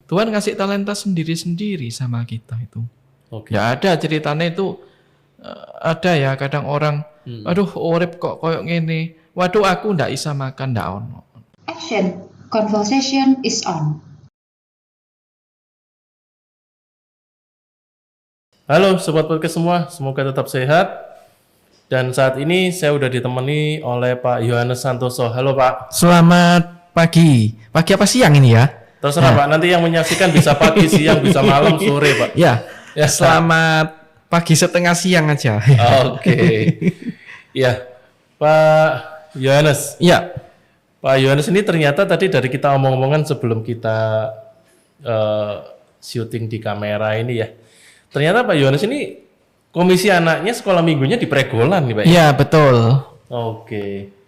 Tuhan kasih talenta sendiri-sendiri sama kita itu. Oke. Ya ada ceritanya itu ada ya kadang orang, aduh urip kok koyok ngene. Waduh aku ndak bisa makan ndak ono. Action. Conversation is on. Halo Sobat Podcast semua, semoga tetap sehat. Dan saat ini saya udah ditemani oleh Pak Yohanes Santoso. Halo Pak. Selamat pagi. Pagi apa siang ini ya? Terserah Pak, nanti yang menyaksikan bisa pagi, siang, bisa malam, sore Pak. Ya, selamat pagi setengah siang aja. Oke. Ya, Pak Yohanes. Ya, Pak Yohanes ini ternyata tadi dari kita omong-omongan sebelum kita syuting di kamera ini ya. Ternyata Pak Yohanes ini komisi anaknya sekolah minggunya di Pregolan nih Pak. iya betul. Oke.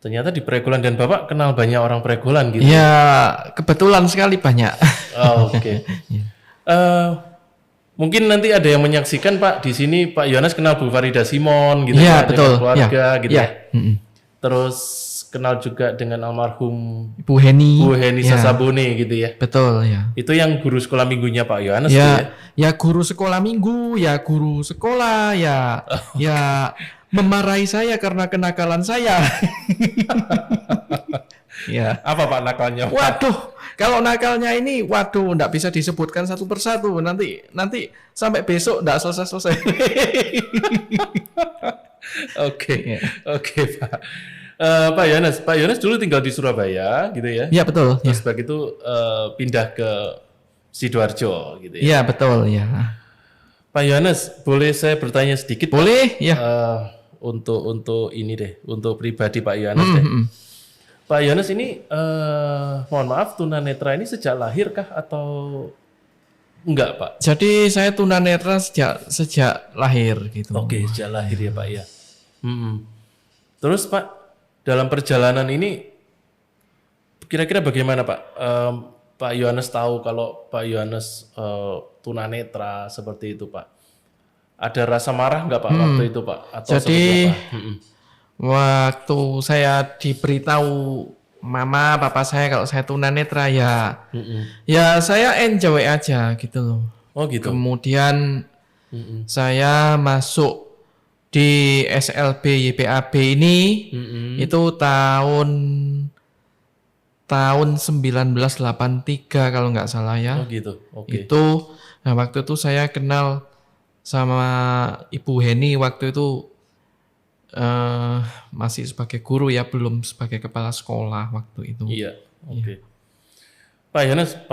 Ternyata di Pregolan dan Bapak kenal banyak orang Pregolan gitu. Ya, kebetulan sekali banyak. Oke. Mungkin nanti ada yang menyaksikan Pak di sini Pak Yohanes kenal Bu Farida Simon gitu Iya, ya, betul. dengan keluarga gitu ya. Mm-mm. Terus kenal juga dengan almarhum Bu Heni. Bu Heni Ya, Sasabone gitu ya. betul ya. Itu yang guru sekolah minggunya Pak Yohanes tuh ya. Ya guru sekolah minggu, ya guru sekolah, ya memarahi saya karena kenakalan saya. Ya. Apa Pak nakalnya Pak? Waduh, kalau nakalnya ini, waduh, nggak bisa disebutkan satu persatu. Nanti sampai besok nggak selesai. Oke, oke Pak. Pak Yohanes dulu tinggal di Surabaya gitu ya. Iya betul. Terus begitu pindah ke Sidoarjo gitu ya. Iya betul ya. Pak Yohanes, boleh saya bertanya sedikit? Pak? Boleh ya. Untuk ini deh, untuk pribadi Pak Yohanes deh. Pak Yohanes ini, mohon maaf, tunanetra ini sejak lahir kah atau enggak Pak? Jadi saya tunanetra sejak lahir gitu. Oke, sejak lahir ya Pak ya. Terus Pak, dalam perjalanan ini kira-kira bagaimana Pak? Pak Yohanes tahu kalau Pak Yohanes tunanetra seperti itu Pak. Ada rasa marah nggak Pak waktu itu Pak? Atau Jadi seperti apa? waktu saya diberitahu mama papa saya kalau saya tunanetra ya saya enjoy aja gitu loh. Oh gitu. Kemudian saya masuk di SLB YPAB ini itu tahun 1983 kalau nggak salah ya. Oh gitu. Oke. Nah waktu itu saya kenal sama Ibu Heni waktu itu masih sebagai guru ya, belum sebagai kepala sekolah waktu itu. Iya. Oke. Pak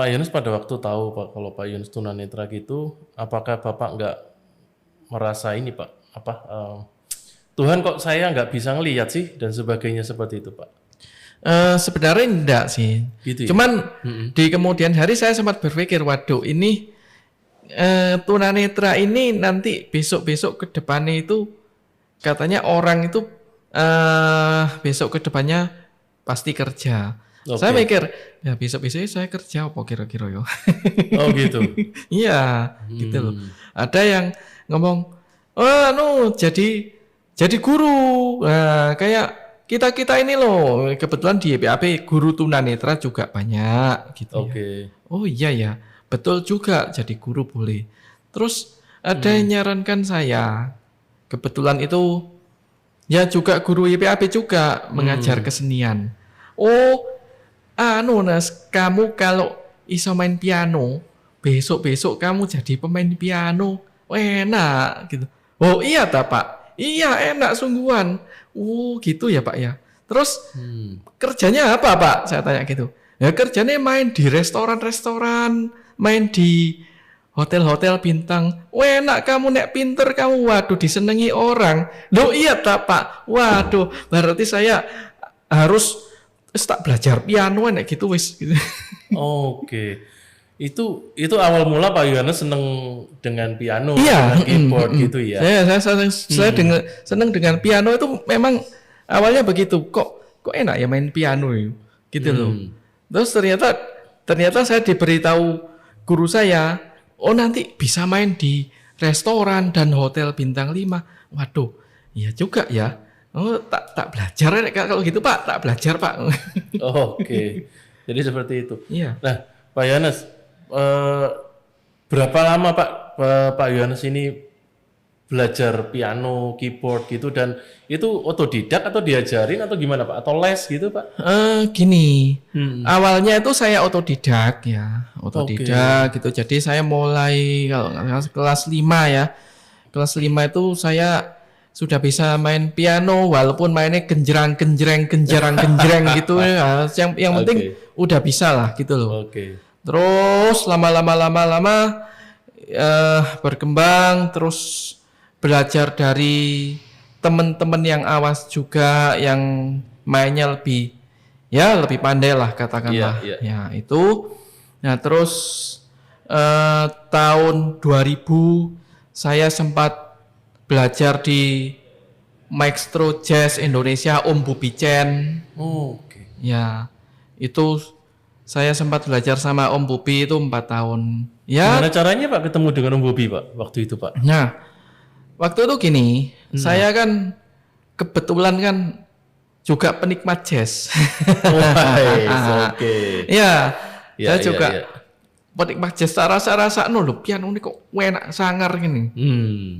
Yohanes pada waktu tahu Pak kalau Pak Yohanes tunanetra gitu, apakah Bapak nggak merasa ini Pak? Tuhan kok saya nggak bisa ngelihat sih dan sebagainya seperti itu Pak? Sebenarnya enggak sih. Gitu ya? Cuman di kemudian hari saya sempat berpikir, waduh ini tunanetra ini nanti besok-besok ke depannya itu katanya orang itu besok ke depannya pasti kerja. Oke. Saya mikir, ya besok-besok saya kerja apa kira-kira yo. Oh gitu. Iya, gitu loh. Ada yang ngomong, jadi guru. Nah, kayak kita ini loh, kebetulan di YPAB guru tunanetra juga banyak gitu. Oke. Ya. Oh iya ya, betul juga jadi guru boleh. Terus ada yang nyarankan saya, kebetulan itu ya juga guru YPAB juga mengajar kesenian. Oh, Nas, kamu kalau iso main piano, besok-besok kamu jadi pemain piano, enak gitu. Oh iya tak Pak? Iya enak sungguhan. Oh gitu ya Pak ya. Terus kerjanya apa Pak? Saya tanya gitu. Ya kerjanya main di restoran-restoran, main di hotel-hotel bintang. Enak kamu nek pinter kamu, waduh disenengi orang. Loh iya tak Pak? Waduh berarti saya harus tak belajar piano nek gitu wis gitu. Oke. Itu awal mula Pak Yohanes seneng dengan piano, Iya, dengan keyboard gitu ya. Saya seneng dengan piano itu memang awalnya begitu. Kok enak ya main piano gitu loh. Terus ternyata saya diberitahu guru saya, oh nanti bisa main di restoran dan hotel bintang 5. Waduh, iya juga ya. Oh, tak belajar kalau gitu Pak, tak belajar Pak. Oke. Jadi seperti itu. Iya. Nah, Pak Yohanes, eh, berapa lama Pak Pak Yohanes ini belajar piano, keyboard gitu, dan itu otodidak atau diajarin atau gimana Pak? Atau les gitu Pak? Gini, awalnya itu saya otodidak ya, otodidak gitu. Jadi saya mulai kalau nggak salah kelas 5 ya. Kelas 5 itu saya sudah bisa main piano walaupun mainnya genjreng gitu ya. Yang penting udah bisa lah gitu loh. Oke. Terus lama berkembang, terus belajar dari teman-teman yang awas juga, yang mainnya lebih pandai lah katakanlah. Iya. Ya itu. Nah terus tahun 2000 saya sempat belajar di Maestro Jazz Indonesia Om Bubi Chen. Oke. Ya itu saya sempat belajar sama Om Bubi itu 4 tahun. Ya. Gimana caranya Pak ketemu dengan Om Bobi Pak waktu itu Pak? Nah, waktu itu gini, saya kan kebetulan kan juga penikmat jazz. Oke. Ya, Ya, saya juga ya. penikmat jazz. Rasa lho, piano ini kok enak sangar gini.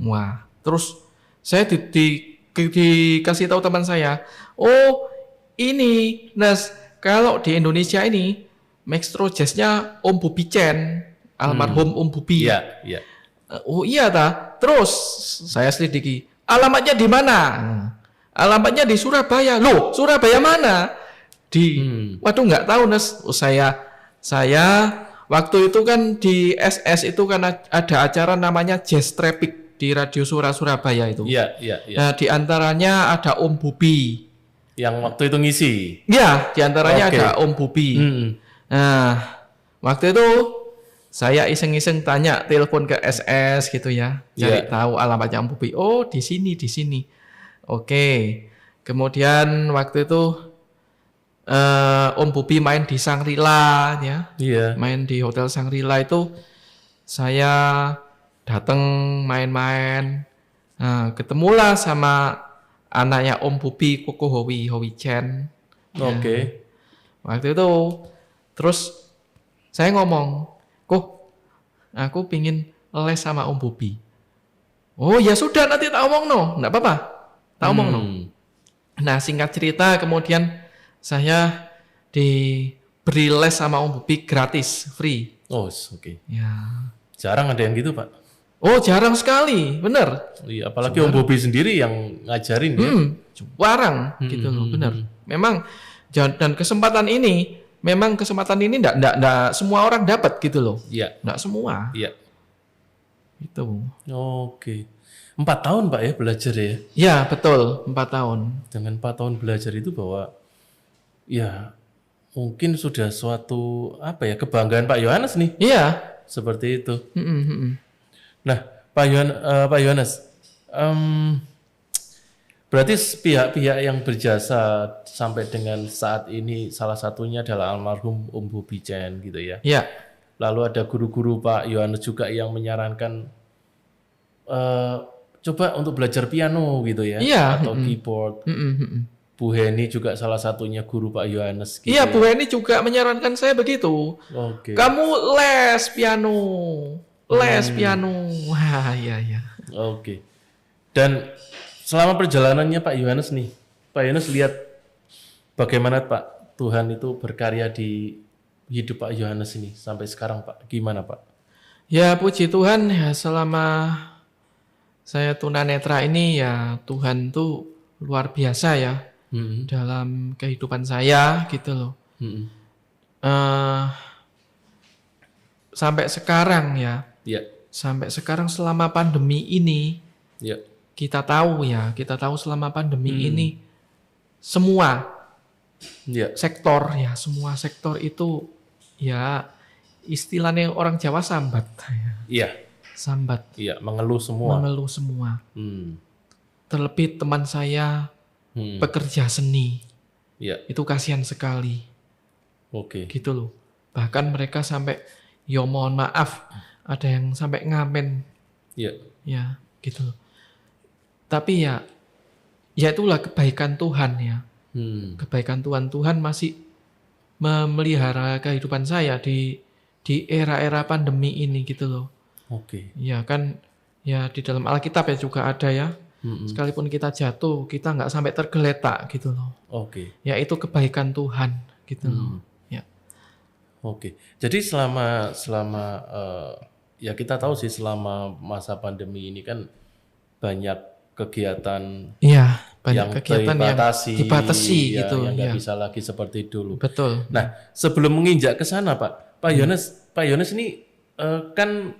Wah, terus saya dikasih tahu teman saya, oh ini, Nas, kalau di Indonesia ini Maestro Jazznya Om Bubi Chen, almarhum Om Bubi. Iya. Oh iya ta. Terus saya selidiki. Alamatnya di mana? Alamatnya di Surabaya. Loh, Surabaya mana? Waduh nggak tahu Nes. Oh, saya waktu itu kan di SS itu kan ada acara namanya Jazz Traffic di Radio Surabaya itu. Iya. Nah, di antaranya ada Om Bubi. Yang waktu itu ngisi. Ya, di antaranya ada Om Bubi. Nah, waktu itu saya iseng-iseng telepon ke SS gitu ya, cari tahu alamatnya Om Bubi. Oh, di sini. Oke. Kemudian waktu itu Om Bubi main di Shangri-La ya. Iya. Main di Hotel Shangri-La itu saya datang main-main. Nah, ketemulah sama anaknya Om Bubi, Koko Howi Chen. Oke. Waktu itu terus saya ngomong, aku pingin les sama Om Bubi. Oh ya sudah, nanti tak omong no, nggak apa-apa, tak omong no. Nah singkat cerita kemudian saya diberi les sama Om Bubi gratis, free. Oh oke. Ya. Jarang ada yang gitu Pak. Oh jarang sekali, bener. Iya, apalagi Om Bobi sendiri yang ngajarin ya. Jarang gitu loh, bener. Memang dan kesempatan ini enggak semua orang dapat gitu loh. Iya. Enggak semua. Iya. Itu. Oke. 4 tahun Pak ya belajar ya. Ya, betul, 4 tahun. Dengan 4 tahun belajar itu bahwa ya mungkin sudah suatu kebanggaan Pak Yohanes nih. Iya. Seperti itu. Nah, Pak Yohanes, berarti pihak-pihak yang berjasa sampai dengan saat ini salah satunya adalah almarhum Om Bubi Chen gitu ya. Iya. Lalu ada guru-guru Pak Yohanes juga yang menyarankan coba untuk belajar piano gitu ya, atau keyboard. Bu Heni juga salah satunya guru Pak Yohanes. Gitu iya, Bu Heni juga menyarankan saya begitu. Oke. Kamu les piano. Wah, iya. Oke. Dan selama perjalanannya Pak Yohanes nih, Pak Yohanes lihat bagaimana Pak Tuhan itu berkarya di hidup Pak Yohanes ini sampai sekarang Pak. Gimana Pak? Ya puji Tuhan ya, selama saya tunanetra ini ya Tuhan tuh luar biasa ya dalam kehidupan saya gitu loh. Sampai sekarang ya. Iya. Sampai sekarang selama pandemi ini, kita tahu selama pandemi ini semua semua sektor itu ya istilahnya orang Jawa sambat. Iya. Sambat. Iya, mengeluh semua. Terlebih teman saya pekerja seni. Iya. Itu kasihan sekali. Oke. Gitu loh. Bahkan mereka sampai ya mohon maaf, ada yang sampai ngamen. Iya. Ya, gitu loh. Tapi ya itulah kebaikan Tuhan ya. Kebaikan Tuhan masih memelihara kehidupan saya di di era-era pandemi ini gitu loh. Oke. Ya kan, ya di dalam Alkitab ya juga ada ya. Sekalipun kita jatuh, kita nggak sampai tergeletak gitu loh. Oke. Ya itu kebaikan Tuhan gitu loh. Ya. Oke. Jadi selama ya kita tahu sih selama masa pandemi ini kan banyak kegiatan Iya, banyak yang kegiatan yang dibatasi ya, gitu. yang nggak Ya, bisa lagi seperti dulu. betul. Nah, sebelum menginjak ke sana, Pak Yones ini kan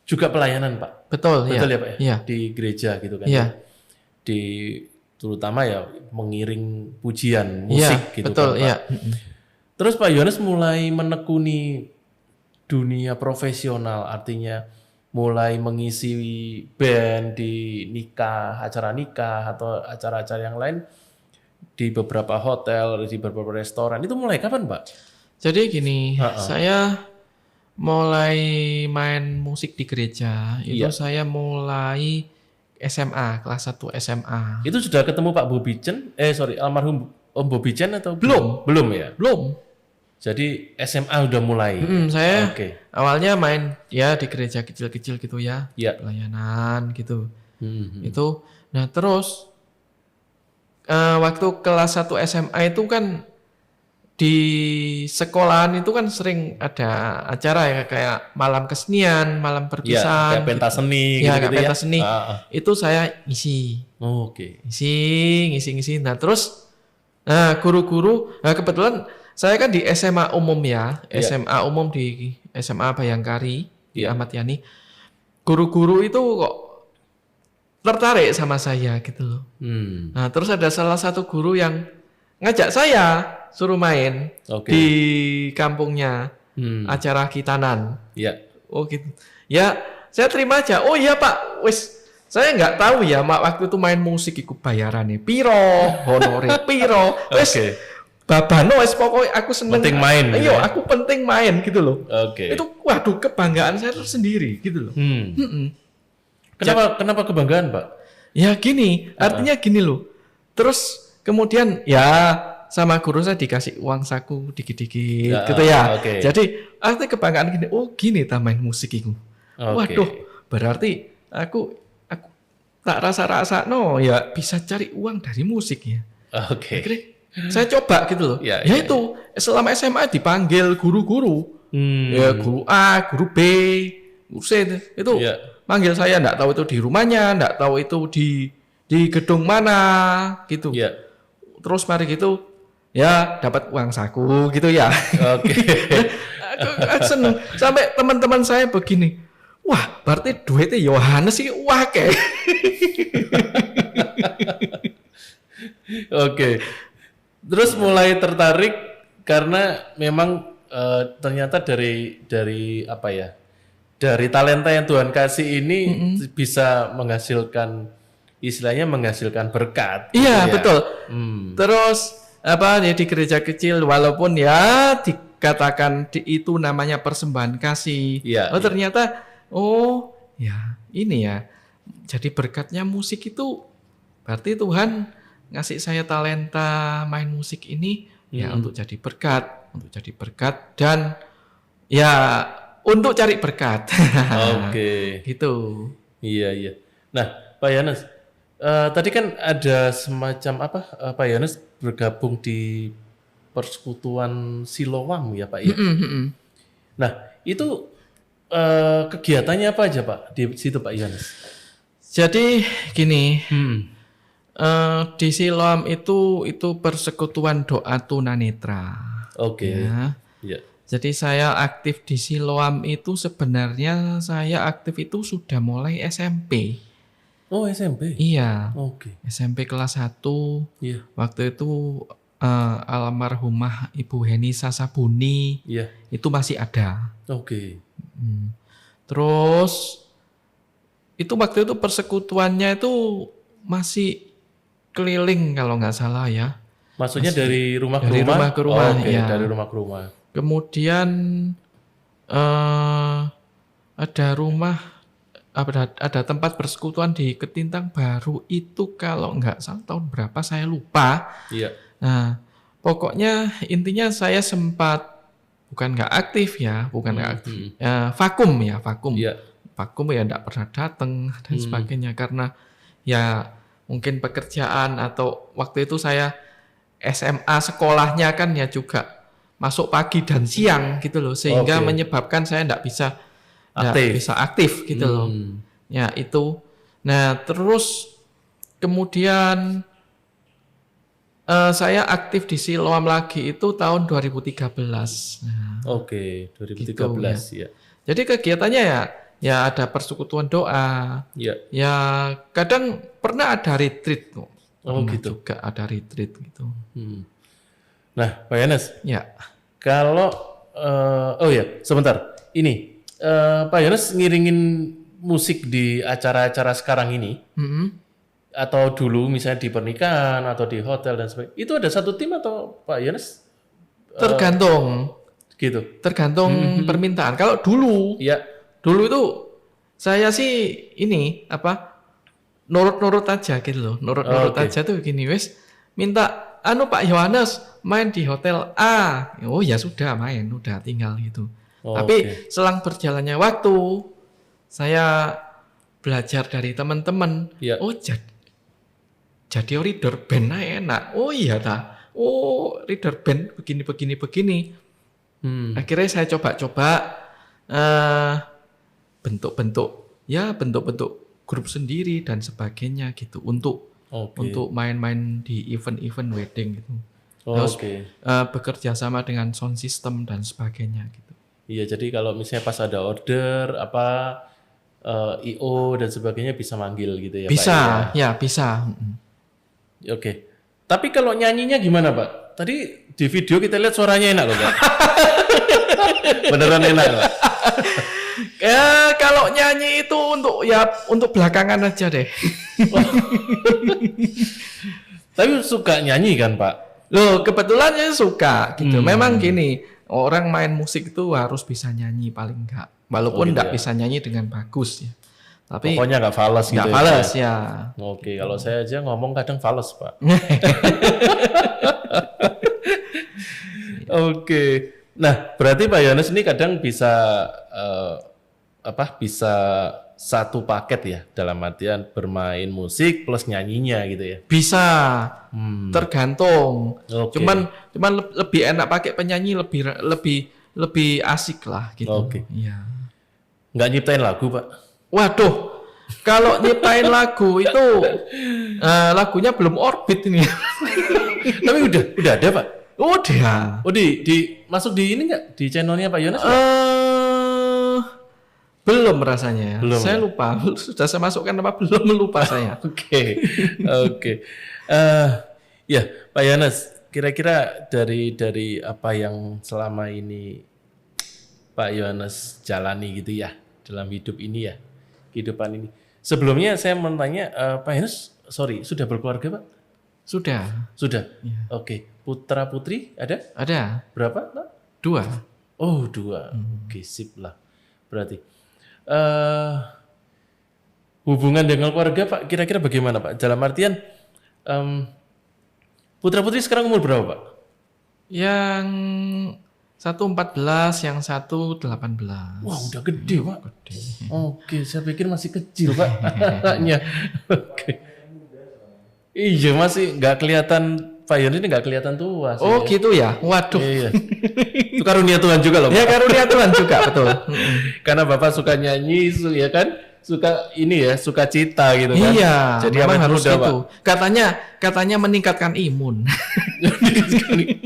juga pelayanan, Pak. Betul Betul ya, Pak ya? Iya. Di gereja gitu kan. Iya. Di terutama ya mengiring pujian Iya, musik gitu betul, kan, Pak. iya. Terus Pak Yones mulai menekuni dunia profesional, artinya mulai mengisi band di acara nikah atau acara-acara yang lain di beberapa hotel, di beberapa restoran. Itu mulai kapan, Pak? Jadi gini, saya mulai main musik di gereja, itu saya mulai SMA, kelas 1 SMA. Itu sudah ketemu Pak Bobby Chen? Almarhum Om Bobby Chen atau Belum. Belum ya? Belum. Jadi SMA udah mulai. Saya Oke. awalnya main ya di gereja kecil-kecil gitu ya, Ya. pelayanan gitu. Itu, nah terus waktu kelas 1 SMA itu kan di sekolahan itu kan sering ada acara ya kayak malam kesenian, malam Ya, perpisahan. kayak pentas seni Ya, gitu kayak ya. pentas seni. Itu saya isi. Oke. Ngisi. Nah terus, guru-guru, kebetulan saya kan di SMA umum ya, SMA umum di SMA Bayangkari di Ahmad Yani. Guru-guru itu kok tertarik sama saya gitu loh. Nah terus ada salah satu guru yang ngajak saya suruh main Oke. di kampungnya acara Kitanan. Ya. Oh gitu. Ya saya terima aja. Oh iya Pak, wis saya nggak tahu ya waktu itu main musik ikut bayarannya piro, honore piro, wis babano wis pokoknya aku seneng. Penting main. Iya, aku penting main gitu loh. Oke. Itu waduh kebanggaan saya tersendiri gitu loh. Kenapa kebanggaan, Pak? Ya gini, artinya gini loh. Terus kemudian ya sama guru saya dikasih uang saku dikit-dikit gitu ya. Oke. Jadi artinya kebanggaan gini, oh gini ta main musik itu. Oke. Waduh, berarti aku tak rasa-rasa no ya bisa cari uang dari musik ya. Oke. Akhirnya saya coba gitu loh. Ya, Itu selama SMA dipanggil guru-guru. Ya guru A, guru B, guru C itu manggil saya, enggak tahu itu di rumahnya, enggak tahu itu di gedung mana gitu. Ya. Terus mari gitu ya dapat uang saku gitu ya. Oke. Aku seneng sampai teman-teman saya begini. Wah, berarti duitnya Yohanes sih wah kayak. Oke. Terus mulai tertarik karena memang ternyata dari apa ya? Dari talenta yang Tuhan kasih ini bisa menghasilkan istilahnya menghasilkan berkat. Iya, gitu ya. betul. Terus apa ya di gereja kecil walaupun ya dikatakan itu namanya persembahan kasih. Iya, Oh, ternyata ya ini ya. Jadi berkatnya musik itu berarti Tuhan ngasih saya talenta main musik ini ya untuk jadi berkat dan ya untuk cari berkat. Oke. Gitu. Iya. Nah, Pak Yones, tadi kan ada semacam apa? Pak Yones bergabung di Persekutuan Siloam ya, Pak ya. Nah, itu kegiatannya apa aja, Pak? Di situ, Pak Yones. Jadi gini, di Siloam itu persekutuan doa tunanetra. Oke. Ya. Iya. Jadi saya aktif di Siloam itu sebenarnya saya aktif itu sudah mulai SMP. Oh, SMP. Iya. Oke. SMP kelas 1. Iya. Waktu itu almarhumah Ibu Heni Sasabuni Iya. itu masih ada. Oke. Terus itu waktu itu persekutuannya itu masih keliling kalau nggak salah ya. Maksudnya dari rumah ke Dari rumah? rumah ke rumah, Oke, ya. dari rumah ke rumah. Kemudian ada tempat persekutuan di Ketintang Baru itu kalau nggak salah tahun berapa saya lupa. Iya. Nah, pokoknya intinya saya sempat bukan nggak aktif ya, bukan nggak aktif. Vakum ya, vakum. Iya. Vakum ya nggak pernah datang dan sebagainya karena ya mungkin pekerjaan atau waktu itu saya SMA sekolahnya kan ya juga masuk pagi dan siang gitu loh sehingga menyebabkan saya nggak bisa aktif gitu loh. Ya itu. Nah terus kemudian saya aktif di Siloam lagi itu tahun 2013. Nah, Oke, 2013 gitu, ya. jadi kegiatannya ya ada persekutuan doa. Ya. Ya kadang pernah ada retreat kok. Oh Pernah gitu. juga ada retreat gitu. Nah, Pak Yohanes, Ya. kalau oh ya, sebentar. Ini Pak Yohanes ngiringin musik di acara-acara sekarang ini atau dulu misalnya di pernikahan atau di hotel dan sebagainya. Itu ada satu tim atau Pak Yohanes Tergantung gitu? permintaan. Kalau dulu Ya. itu saya sih ini nurut-nurut aja gitu loh. Nurut-nurut aja tuh gini wes minta Pak Yohanes main di hotel A. Oh ya sudah main, udah tinggal gitu. Tapi selang berjalannya waktu saya belajar dari teman-teman. Ya. Oh jadi reader band enak. Oh iya oh reader band begini. Akhirnya saya coba-coba bentuk-bentuk grup sendiri dan sebagainya gitu untuk main-main di event-event wedding gitu. Terus bekerja sama dengan sound system dan sebagainya gitu. Iya, jadi kalau misalnya pas ada order IO dan sebagainya bisa manggil gitu ya Bisa, Pak? ya bisa. Oke. Tapi kalau nyanyinya gimana Pak? Tadi di video kita lihat suaranya enak loh Pak. Beneran enak Pak? Kalau nyanyi itu untuk belakangan aja deh. Tapi suka nyanyi kan Pak? Loh, kebetulan saya suka gitu. Memang gini, orang main musik itu harus bisa nyanyi paling enggak. Walaupun enggak bisa nyanyi dengan bagus ya. Tapi pokoknya nggak fales gitu. Nggak fales ya. Oke, kalau saya aja ngomong kadang fales Pak. Oke. Nah, berarti Pak Yohanes ini kadang bisa bisa satu paket ya dalam artian bermain musik plus nyanyinya gitu ya. Bisa. Tergantung. Oke. Cuman lebih enak pakai penyanyi lebih asik lah gitu. Oke. Iya. Nggak nyiptain lagu Pak? Waduh. Kalau nyiptain lagu itu lagunya belum orbit ini. Tapi udah ada Pak? Udah. Oh masuk di ini nggak di channelnya Pak Yohanes? Belum rasanya. Belum, saya ya? lupa. Sudah saya masukkan apa belum lupa saya. Oke. Ya Pak Yohanes, kira-kira dari apa yang selama ini Pak Yohanes jalani gitu ya dalam hidup ini ya, kehidupan ini. Sebelumnya saya mau tanya, Pak Yohanes, sudah berkeluarga Pak? Sudah. Ya. Oke. Putra putri ada? Ada. Berapa Pak? 2. Oh 2. Oke, sip lah. Berarti hubungan dengan keluarga Pak kira-kira bagaimana Pak? Dalam artian putra putri sekarang umur berapa Pak? Yang satu 14, yang satu 18. Wah udah gede Pak. Oke, saya pikir masih kecil Pak anaknya. Oke. Iya masih nggak kelihatan Pak Yon ini nggak kelihatan tua sih. Oh gitu ya? Waduh. Iya. Itu karunia Tuhan juga loh Pak. Ya karunia Tuhan juga betul. Karena Bapak suka nyanyi, ya kan? Suka ini ya, suka cita gitu kan. Iya. Jadi memang apa harus muda, gitu. Pak? Katanya meningkatkan imun.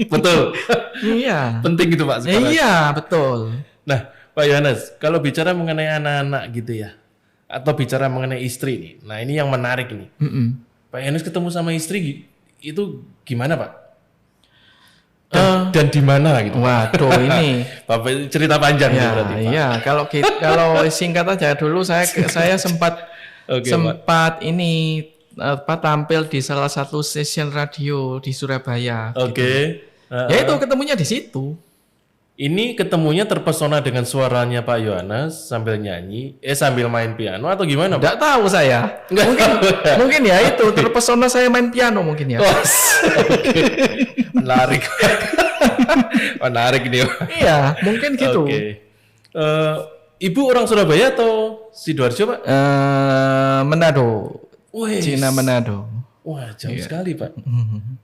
Betul. Iya. Penting gitu Pak sekarang. Iya betul. Nah, Pak Yohanes, kalau bicara mengenai anak-anak gitu ya, atau bicara mengenai istri nih. Nah, ini yang menarik nih. Pak Yohanes ketemu sama istri itu gimana Pak? Dan di mana gitu? Waduh ini. Bapak cerita panjang Ya, berarti Pak. iya. Kalau singkat aja dulu saya sempat Oke, ini tampil di salah satu stasiun radio di Surabaya. Oke. Ya itu ketemunya di situ. Ini ketemunya terpesona dengan suaranya Pak Yohanes sambil nyanyi, sambil main piano atau gimana Pak? Nggak tahu saya. Mungkin ya itu terpesona saya main piano mungkin ya. Oke. Menarik. Menarik nih. Iya, mungkin gitu. Oke. Ibu orang Surabaya atau Sidoarjo, Pak? Manado, Wes. Cina Manado. Wah, jauh sekali, Pak.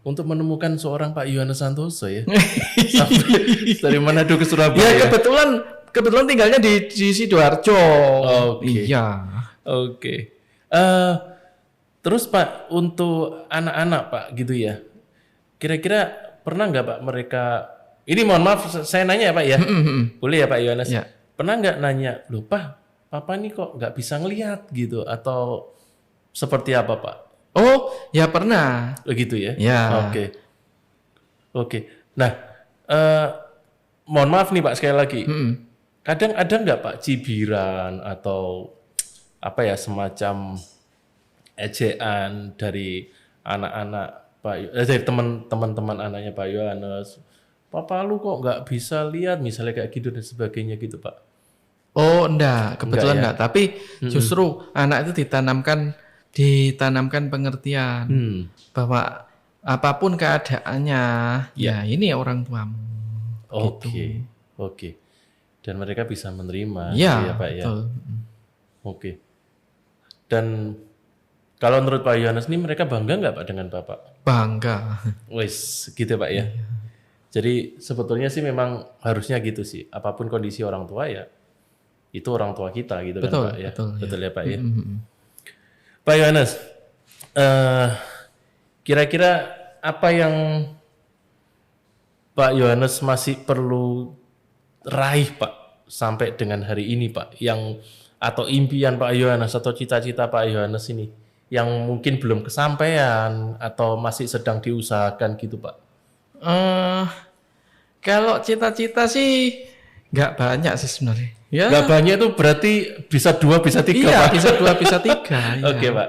Untuk menemukan seorang Pak Yohanes Santoso ya. Sampai dari Manado ke Surabaya. Ya kebetulan tinggalnya di Sidoarjo. Oke. Iya. Oke. Terus Pak, untuk anak-anak Pak gitu ya. Kira-kira pernah nggak Pak mereka, ini mohon maaf saya nanya ya Pak ya. Boleh ya Pak Yohanes? Ya. Pernah nggak nanya, loh Pak, Papa nih kok nggak bisa ngelihat gitu, atau seperti apa Pak? Oh, ya pernah. Begitu ya? Ya. Oke. Nah, mohon maaf nih Pak sekali lagi. Kadang ada nggak Pak cibiran atau apa ya, semacam ejaan dari anak-anak Pak, dari teman-teman anaknya Pak Yohanes, Papa lu kok nggak bisa lihat, misalnya kayak gitu dan sebagainya gitu Pak? Oh, enggak, kebetulan Enggak enggak. Tapi justru anak itu ditanamkan pengertian bahwa apapun keadaannya, ya ini orang tuamu. Oke. Dan mereka bisa menerima, Ya, gitu ya Pak ya. betul. Oke. Dan kalau menurut Pak Yohanes ini mereka bangga nggak Pak dengan Bapak? Bangga. Wes, gitu Pak ya. Jadi sebetulnya sih memang harusnya gitu sih. Apapun kondisi orang tua ya, itu orang tua kita gitu Betul, kan Pak ya. betul, Ya Pak ya. Pak Yohanes, kira-kira apa yang Pak Yohanes masih perlu raih Pak sampai dengan hari ini Pak, yang atau impian Pak Yohanes atau cita-cita Pak Yohanes ini yang mungkin belum kesampaian atau masih sedang diusahakan gitu Pak? Kalau cita-cita sih nggak banyak sih sebenarnya. Ya. Nggak banyak itu berarti bisa 2, bisa 3 Iya, Pak? bisa 2, bisa 3. Oke Pak,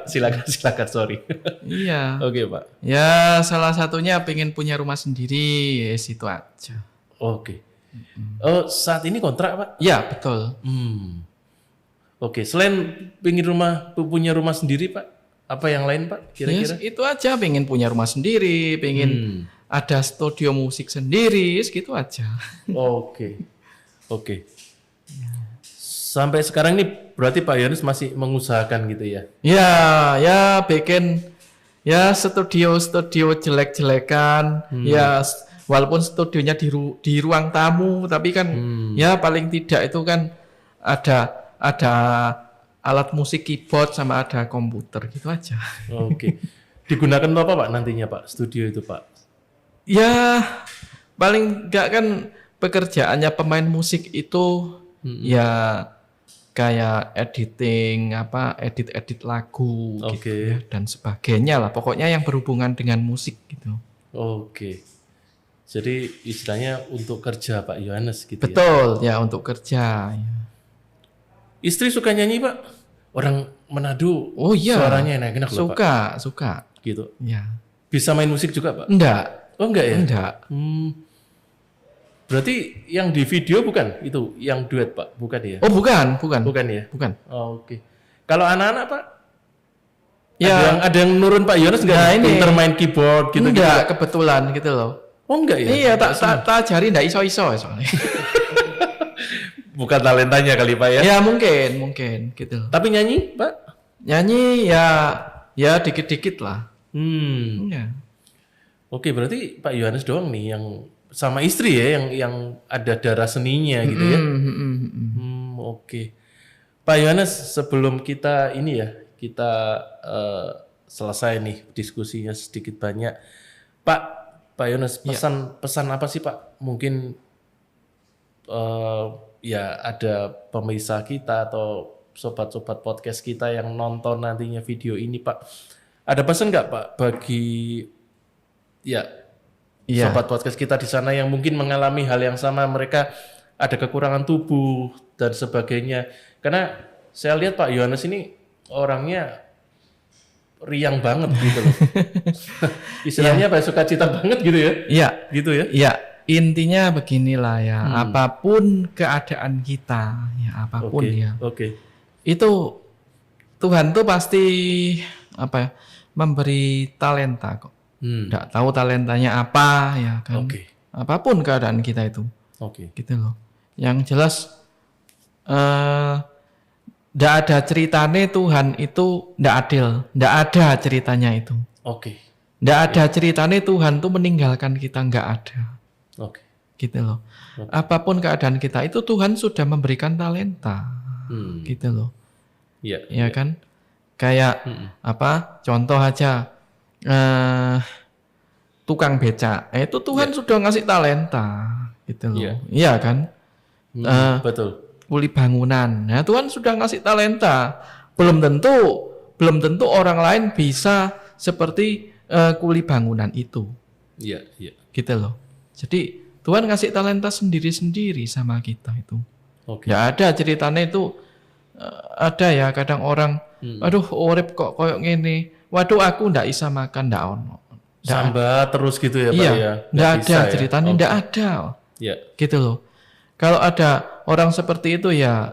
silakan sorry. Iya. Oke Pak. Ya, salah satunya pengen punya rumah sendiri, ya situ aja. Oke. Saat ini kontrak Pak? Ya, betul. Oke, selain pengen punya rumah sendiri Pak, apa yang lain Pak kira-kira? Ya, itu aja, pengen punya rumah sendiri, pengen ada studio musik sendiri, gitu aja. Oke. Sampai sekarang ini berarti Pak Yohanes masih mengusahakan gitu ya? Ya bikin ya studio jelek-jelekan, ya walaupun studionya di ruang tamu, tapi kan ya paling tidak itu kan ada alat musik, keyboard sama ada komputer gitu aja. Oke. Digunakan untuk apa Pak nantinya Pak studio itu Pak? Ya paling enggak kan pekerjaannya pemain musik itu ya kayak editing, edit lagu gitu ya, dan sebagainya lah. Pokoknya yang berhubungan dengan musik gitu. Oke. Jadi istilahnya untuk kerja Pak Yohanes gitu. Betul, ya untuk kerja. Ya. Istri suka nyanyi Pak? Orang Manado. Oh iya. Suaranya enak-enak loh Pak. Suka. Gitu. Ya. Bisa main musik juga Pak? Enggak. Oh enggak ya? Enggak. Berarti yang di video bukan itu, yang duet Pak, bukan ya? Oh bukan. Bukan ya? Bukan. Oke. Kalau anak-anak Pak? Ya. Ada yang nurun Pak Yohanes nggak? Nah, ini pinter main keyboard gitu? Enggak, kebetulan gitu loh. Oh enggak ya? Iya, tak ajari enggak iso-iso soalnya. Bukan talentanya kali Pak ya? Ya mungkin gitu. Tapi nyanyi Pak? Nyanyi ya dikit-dikit lah. Ya. Oke, berarti Pak Yohanes doang nih yang sama istri ya yang ada darah seninya gitu ya. Oke. Pak Yohanes, sebelum kita selesai nih diskusinya sedikit banyak. Pak Yohanes, pesan apa sih Pak? Mungkin ya ada pemirsa kita atau sobat-sobat podcast kita yang nonton nantinya video ini Pak. Ada pesan nggak Pak bagi sobat podcast kita di sana yang mungkin mengalami hal yang sama, mereka ada kekurangan tubuh dan sebagainya? Karena saya lihat Pak Yohanes ini orangnya riang banget gitu loh. Istilahnya Pak, sukacita banget gitu ya? Iya. Gitu ya? Iya. Intinya beginilah ya, apapun keadaan kita, ya apapun itu Tuhan tuh pasti memberi talenta kok. Nggak tahu talentanya apa ya kan. apapun keadaan kita itu, Oke. gitu loh. Yang jelas ndak ada ceritanya Tuhan itu ndak adil, ndak ada ceritanya itu. Oke. Ndak ada ceritanya Tuhan tuh meninggalkan kita, nggak ada, Oke. gitu loh. Apapun keadaan kita itu Tuhan sudah memberikan talenta, gitu loh. Iya. Ya kan? Kayak apa? Contoh aja tukang becak. Itu Tuhan sudah ngasih talenta, gitu loh. Iya. Iya kan? Betul. Kuli bangunan. Nah, Tuhan sudah ngasih talenta. Belum tentu orang lain bisa seperti kuli bangunan itu. Iya, iya. Gitu loh. Jadi Tuhan ngasih talenta sendiri-sendiri sama kita itu. Oke. Ya ada ceritanya itu ada ya kadang orang aduh urip kok koyok ngene. Waduh aku ndak bisa makan ndak ono. Sambat terus gitu ya Pak Iya, ya? ndak bisa ada ya? ceritanya ndak ada. Iya. Gitu loh. Kalau ada orang seperti itu ya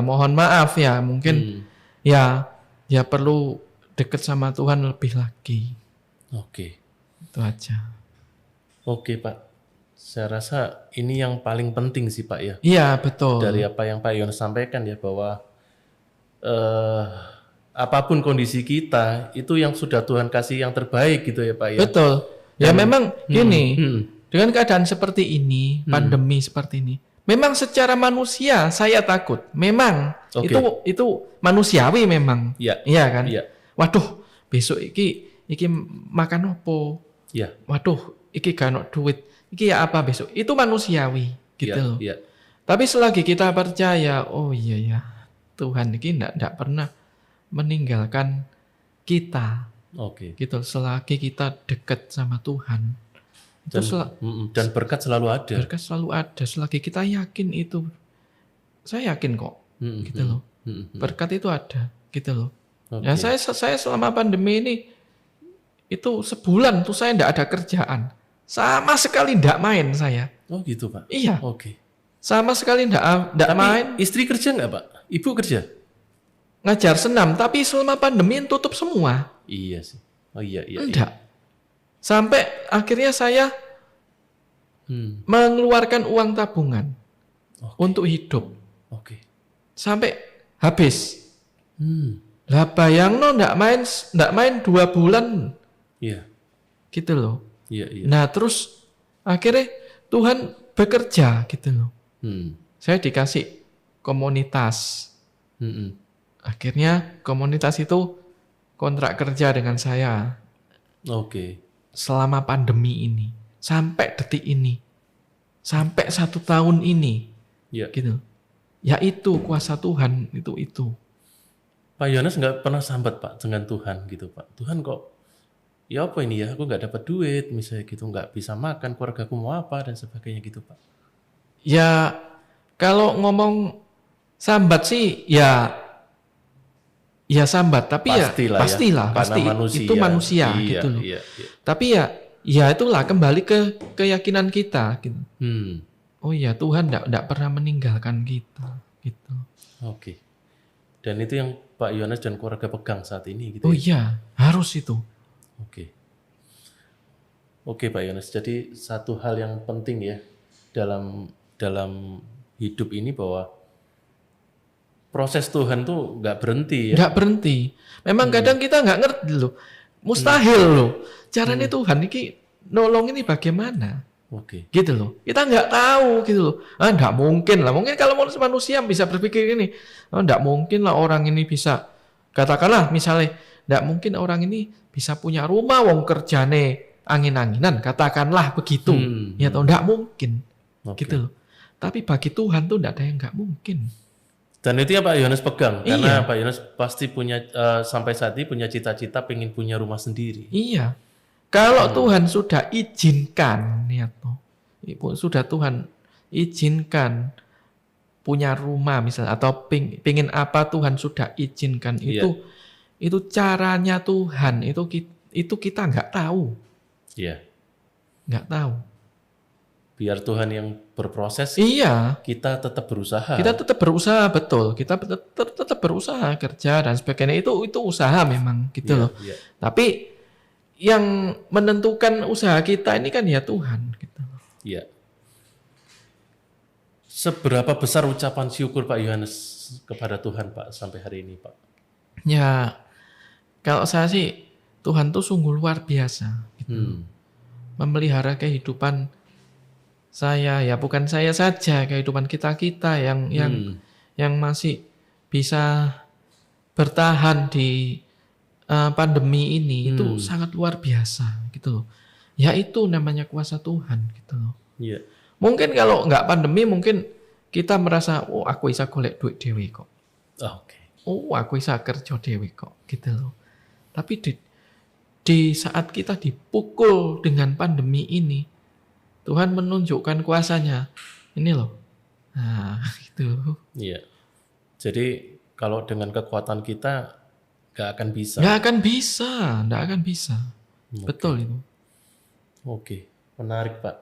mohon maaf ya mungkin ya perlu dekat sama Tuhan lebih lagi. Oke. Itu aja. Oke Pak. Saya rasa ini yang paling penting sih Pak ya. Iya, betul. Dari apa yang Pak Yones sampaikan ya bahwa apapun kondisi kita itu yang sudah Tuhan kasih yang terbaik gitu ya Pak ya. Betul. Ya memang gini, Hmm. dengan keadaan seperti ini, pandemi seperti ini, memang secara manusia saya takut. Memang Oke. itu manusiawi memang. Iya. Iya kan? Iya. Waduh, besok iki makan opo? Iya. Waduh, iki gak ono duit. Iki ya apa besok? Itu manusiawi gitu Iya. loh. Iya. Tapi selagi kita percaya, oh iya ya, Tuhan ini ndak pernah meninggalkan kita. Oke. Gitu, selagi kita dekat sama Tuhan. Itu Dan berkat selalu ada. berkat selalu ada selagi kita yakin itu. Saya yakin kok, gitu loh. Berkat itu ada, gitu loh. Oke. Ya saya selama pandemi ini itu sebulan tuh saya ndak ada kerjaan. Sama sekali ndak main saya. Oh gitu Pak. Iya, Oke. sama sekali ndak Tapi main. istri kerja nggak Pak? Ibu kerja? Ngajar senam, tapi selama pandemi tutup semua. Iya sih. Oh iya. Enggak. Sampai akhirnya saya mengeluarkan uang tabungan untuk hidup. Oke. Sampai habis. Hmm. Lah bayangno ndak main 2 bulan Iya. gitu loh. Iya. Nah, terus akhirnya Tuhan bekerja gitu loh. Saya dikasih komunitas. Akhirnya komunitas itu kontrak kerja dengan saya Oke. selama pandemi ini. Sampai detik ini. Sampai 1 tahun ini. Iya. Gitu. Ya itu kuasa Tuhan itu. Pak Yones nggak pernah sambat Pak dengan Tuhan gitu Pak. Tuhan kok ya apa ini ya? Aku nggak dapat duit misalnya gitu, nggak bisa makan, keluargaku mau apa dan sebagainya gitu Pak. Ya kalau ngomong sambat sih ya sambat, tapi Pastilah pastilah ya, karena itu manusia Iya, gitu loh. Iya. Tapi ya itulah kembali ke keyakinan kita gitu. Oh iya, Tuhan enggak pernah meninggalkan kita gitu. Oke. Dan itu yang Pak Yones dan keluarga pegang saat ini gitu. Oh ya? iya, harus itu. Oke. Oke Pak Yones. Jadi satu hal yang penting ya dalam hidup ini bahwa proses Tuhan tuh nggak berhenti ya. Enggak berhenti. Memang kadang kita enggak ngerti loh. Mustahil loh. Caranya Tuhan ini nolong ini bagaimana? Oke. Gitu loh. Kita nggak tahu gitu loh. Nggak mungkin lah. Mungkin kalau manusia bisa berpikir ini, nggak mungkin lah orang ini bisa, katakanlah misalnya, nggak mungkin orang ini bisa punya rumah, wong kerjane angin-anginan, katakanlah begitu. Ya toh nggak mungkin. Oke. Gitu loh. Tapi bagi Tuhan tuh nggak ada yang nggak mungkin. Dan itu yang Pak Yones pegang, karena Iya. Pak Yones pasti punya sampai saat ini punya cita-cita pengen punya rumah sendiri. Iya. Kalau Tuhan sudah izinkan, ya toh, Ibu sudah Tuhan izinkan punya rumah misalnya atau pingin apa Tuhan sudah izinkan itu caranya Tuhan itu kita nggak tahu, Iya. nggak tahu. Biar Tuhan yang berproses, Iya. kita tetap berusaha. Kita tetap berusaha, betul. Kita tetap berusaha kerja dan sebagainya itu usaha memang gitu Iya, loh. iya. Tapi yang menentukan usaha kita ini kan ya Tuhan gitu. Iya. Seberapa besar ucapan syukur Pak Yohanes kepada Tuhan Pak sampai hari ini Pak? Ya, kalau saya sih Tuhan tuh sungguh luar biasa gitu. Memelihara kehidupan saya, ya bukan saya saja, kehidupan kita-kita yang masih bisa bertahan di pandemi ini itu sangat luar biasa gitu loh. Ya itu namanya kuasa Tuhan gitu loh. Iya. Mungkin kalau nggak pandemi mungkin kita merasa, oh aku bisa golek duit dewe kok. Oke. Oh aku bisa kerja dewe kok gitu loh. Tapi di saat kita dipukul dengan pandemi ini, Tuhan menunjukkan kuasanya. Ini loh. Nah gitu. Iya. Jadi kalau dengan kekuatan kita nggak akan bisa. Nggak akan bisa. Betul itu. Oke, menarik Pak.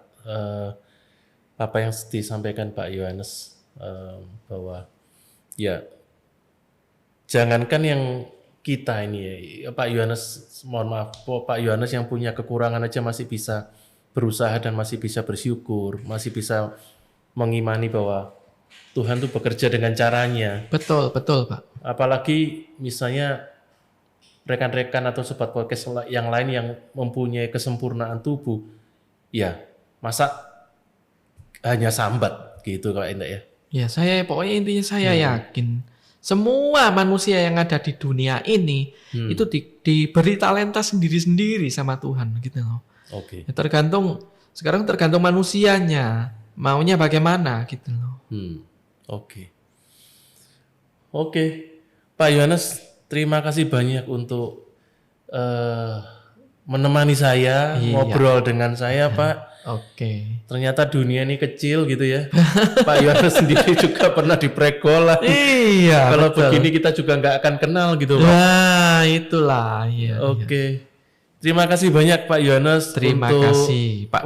Apa yang disampaikan Pak Yohanes bahwa ya jangankan yang kita ini ya, Pak Yohanes, mohon maaf, Pak Yohanes yang punya kekurangan aja masih bisa berusaha dan masih bisa bersyukur, masih bisa mengimani bahwa Tuhan tuh bekerja dengan caranya. Betul Pak. Apalagi misalnya rekan-rekan atau sobat podcast yang lain yang mempunyai kesempurnaan tubuh, ya masa hanya sambat gitu kalau enggak ya. Ya saya pokoknya intinya saya yakin semua manusia yang ada di dunia ini itu diberi talenta sendiri-sendiri sama Tuhan gitu loh. Oke. Ya, sekarang tergantung manusianya maunya bagaimana gitu loh. Oke. Oke. Pak Yohanes, terima kasih banyak untuk menemani saya, ngobrol dengan saya, Pak. Oke. Ternyata dunia ini kecil gitu ya. Pak Yohanes sendiri juga pernah di pregolan. Iya. Kalau betul. begini kita juga nggak akan kenal gitu, Pak. Nah itulah. Iya. Oke. Terima kasih banyak Pak Yohanes. Terima untuk kasih Pak.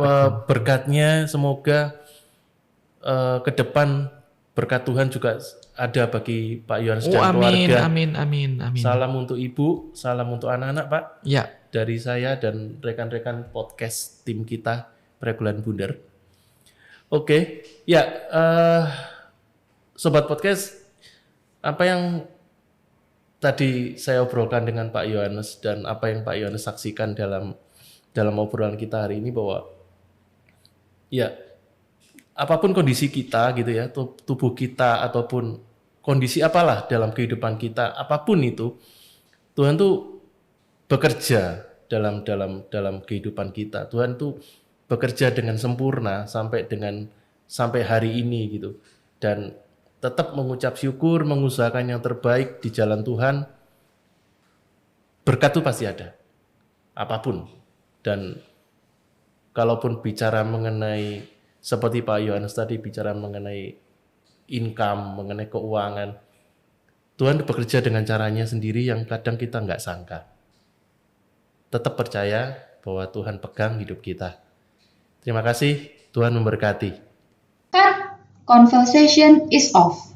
Berkatnya semoga ke depan berkat Tuhan juga ada bagi Pak Yohanes dan keluarga. Amin. Salam untuk ibu, salam untuk anak-anak Pak. Ya. Dari saya dan rekan-rekan podcast tim kita Pregolan Bundar. Oke, ya sobat podcast, apa yang tadi saya obrolkan dengan Pak Yohanes dan apa yang Pak Yohanes saksikan dalam obrolan kita hari ini bahwa ya apapun kondisi kita gitu ya, tubuh kita ataupun kondisi apalah dalam kehidupan kita, apapun itu, Tuhan tuh bekerja dalam kehidupan kita. Tuhan tuh bekerja dengan sempurna sampai hari ini gitu. Dan tetap mengucap syukur, mengusahakan yang terbaik di jalan Tuhan. Berkat itu pasti ada. Apapun. Dan kalaupun bicara mengenai seperti Pak Yohanes tadi bicara mengenai income, mengenai keuangan, Tuhan bekerja dengan caranya sendiri yang kadang kita nggak sangka. Tetap percaya bahwa Tuhan pegang hidup kita. Terima kasih, Tuhan memberkati. Cut. Conversation is off.